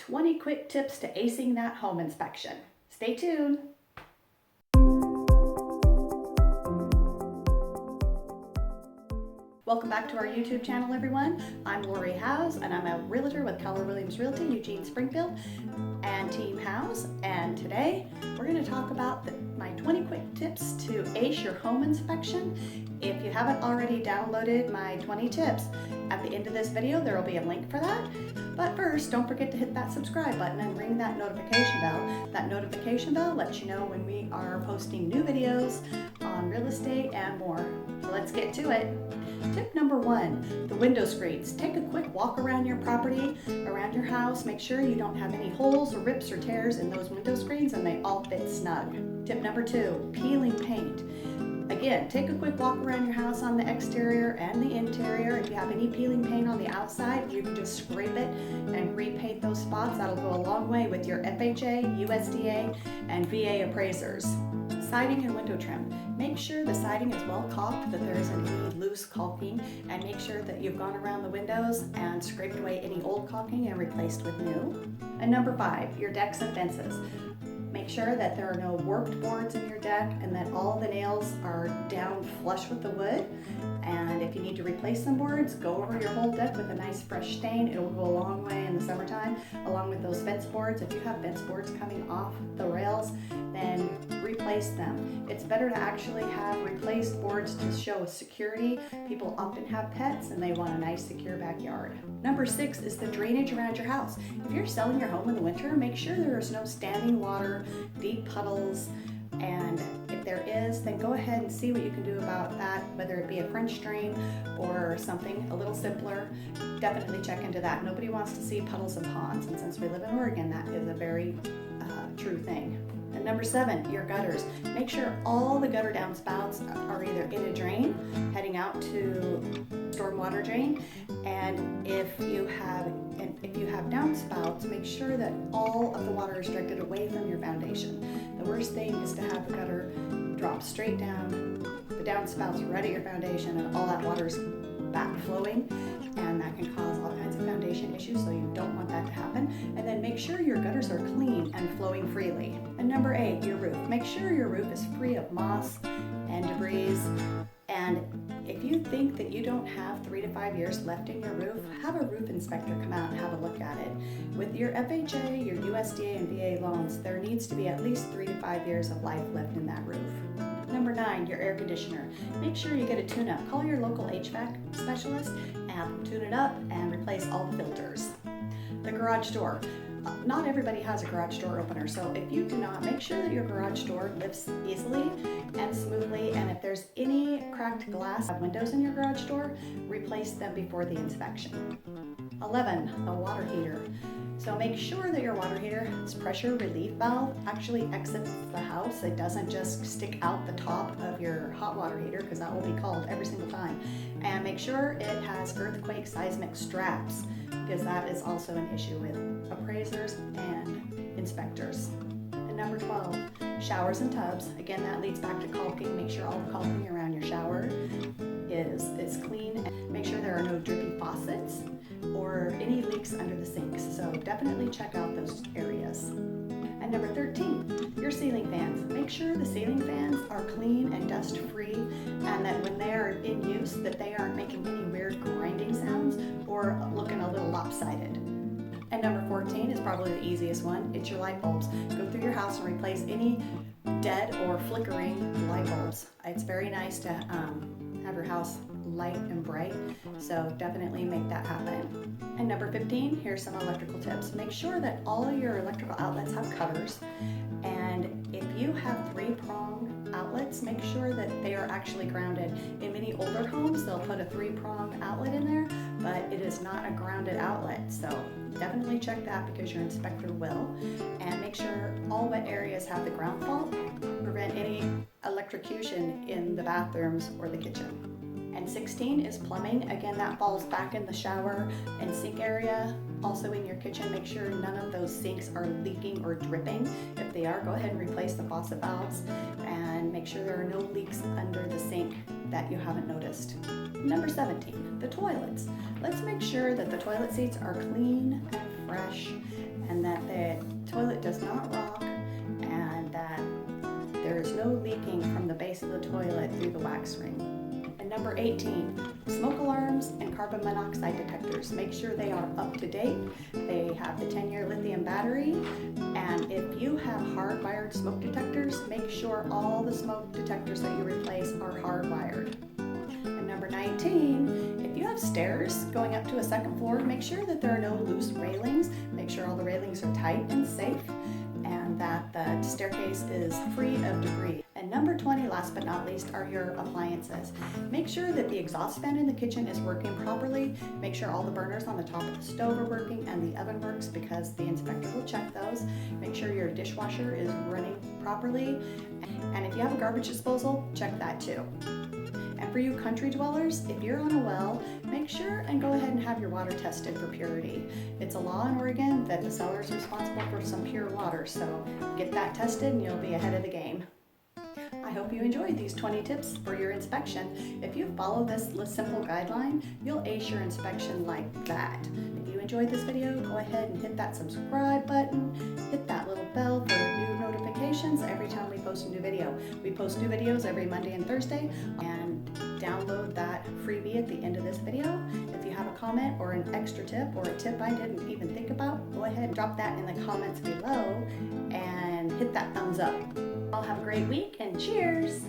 20 quick tips to acing that home inspection. Stay tuned. Welcome back to our YouTube channel, everyone. I'm Lauri Howes, and I'm a realtor with Keller Williams Realty, Eugene, Springfield, and Team Howes. And today we're going to talk about my 20 quick tips to ace your home inspection. If you haven't already downloaded my 20 tips, at the end of this video there will be a link for that. But first, don't forget to hit that subscribe button and ring that notification bell. That notification bell lets you know when we are posting new videos on real estate and more. So let's get to it. Tip number 1, the window screens. Take a quick walk around your property, around your house. Make sure you don't have any holes or rips or tears in those window screens and they all fit snug. Tip number 2, peeling paint. Again, take a quick walk around your house on the exterior and the interior. If you have any peeling paint on the outside, you can just scrape it and repaint those spots. That'll go a long way with your FHA, USDA, and VA appraisers. Siding and window trim. Make sure the siding is well caulked, that there isn't any loose caulking, and make sure that you've gone around the windows and scraped away any old caulking and replaced with new. And number 5, your decks and fences. Make sure that there are no warped boards in your deck and that all the nails are down flush with the wood. And if you need to replace some boards, go over your whole deck with a nice fresh stain. It will go a long way in the summertime, along with those fence boards. If you have fence boards coming off the rails, then replace them. It's better to actually have replaced boards to show security. People often have pets and they want a nice secure backyard. Number 6 is the drainage around your house. If you're selling your home in the winter, make sure there is no standing water, deep puddles, and if there is, then go ahead and see what you can do about that, whether it be a French drain or something a little simpler. Definitely check into that. Nobody wants to see puddles and ponds, and since we live in Oregon, that is a very true thing. And number 7, your gutters. Make sure all the gutter downspouts are either in a drain, heading out to stormwater drain, and if you have downspouts, make sure that all of the water is directed away from your foundation. The worst thing is to have the gutter drop straight down, the downspouts right at your foundation, and all that water's back flowing, and that can cause all kinds of foundation issues, so you don't want that to happen. And then make sure your gutters are clean and flowing freely. And number 8, your roof. Make sure your roof is free of moss and debris. And if you think that you don't have 3 to 5 years left in your roof, have a roof inspector come out and have a look at it. With your FHA, your USDA, and VA loans, there needs to be at least 3 to 5 years of life left in that roof. Number 9, your air conditioner. Make sure you get a tune-up. Call your local HVAC specialist and tune it up and replace all the filters. The garage door. Not everybody has a garage door opener, so if you do not, make sure that your garage door lifts easily and smoothly, and if there's any cracked glass windows in your garage door, replace them before the inspection. 11, the water heater. So make sure that your water heater's pressure relief valve actually exits the house. It doesn't just stick out the top of your hot water heater, because that will be called every single time. And make sure it has earthquake seismic straps, because that is also an issue with appraisers and inspectors. And number 12, showers and tubs. Again, that leads back to caulking. Make sure all the caulking around your shower is clean. Make sure there are no drippy faucets or any leaks under the sinks. So definitely check out those areas. And number 13, your ceiling fans. Make sure the ceiling fans are clean and dust free, and that when they are in use, that they aren't making any weird grinding sounds or looking a little lopsided. And number 14 is probably the easiest one. It's your light bulbs. Go through your house and replace any dead or flickering light bulbs. It's very nice to have your house light and bright, so definitely make that happen. And number 15, here's some electrical tips. Make sure that all your electrical outlets have cutters, and if you have 3-prong outlets, make sure that they are actually grounded. In many older homes, they'll put a 3-prong outlet in there, but it is not a grounded outlet, so definitely check that because your inspector will. And make sure all wet areas have the ground fault. Prevent any electrocution in the bathrooms or the kitchen. And 16 is plumbing. Again, that falls back in the shower and sink area. Also in your kitchen, make sure none of those sinks are leaking or dripping. If they are, go ahead and replace the faucet valves and make sure there are no leaks under the sink that you haven't noticed. Number 17, the toilets. Let's make sure that the toilet seats are clean and fresh and does not rock, and that there is no leaking from the base of the toilet through the wax ring. And number 18, smoke alarms and carbon monoxide detectors. Make sure they are up to date. They have the 10-year lithium battery, and if you have hardwired smoke detectors, make sure all the smoke detectors that you replace are hardwired. And number 19, if you have stairs going up to a second floor, make sure that there are no loose railings. Make sure all the railings are tight and safe, and that the staircase is free of debris. And number 20, last but not least, are your appliances. Make sure that the exhaust fan in the kitchen is working properly. Make sure all the burners on the top of the stove are working and the oven works, because the inspector will check those. Make sure your dishwasher is running properly. And if you have a garbage disposal, check that too. And for you country dwellers, if you're on a well, make sure and go ahead and have your water tested for purity. It's a law in Oregon that the seller is responsible for some pure water, so get that tested and you'll be ahead of the game. I hope you enjoyed these 20 tips for your inspection. If you follow this simple guideline, you'll ace your inspection like that. If you enjoyed this video, go ahead and hit that subscribe button, hit that little bell for new notifications every time we post a new video. We post new videos every Monday and Thursday, and download that freebie at the end of this video. If you have a comment or an extra tip or a tip I didn't even think about, go ahead and drop that in the comments below and hit that thumbs up. I'll have a great week, and cheers!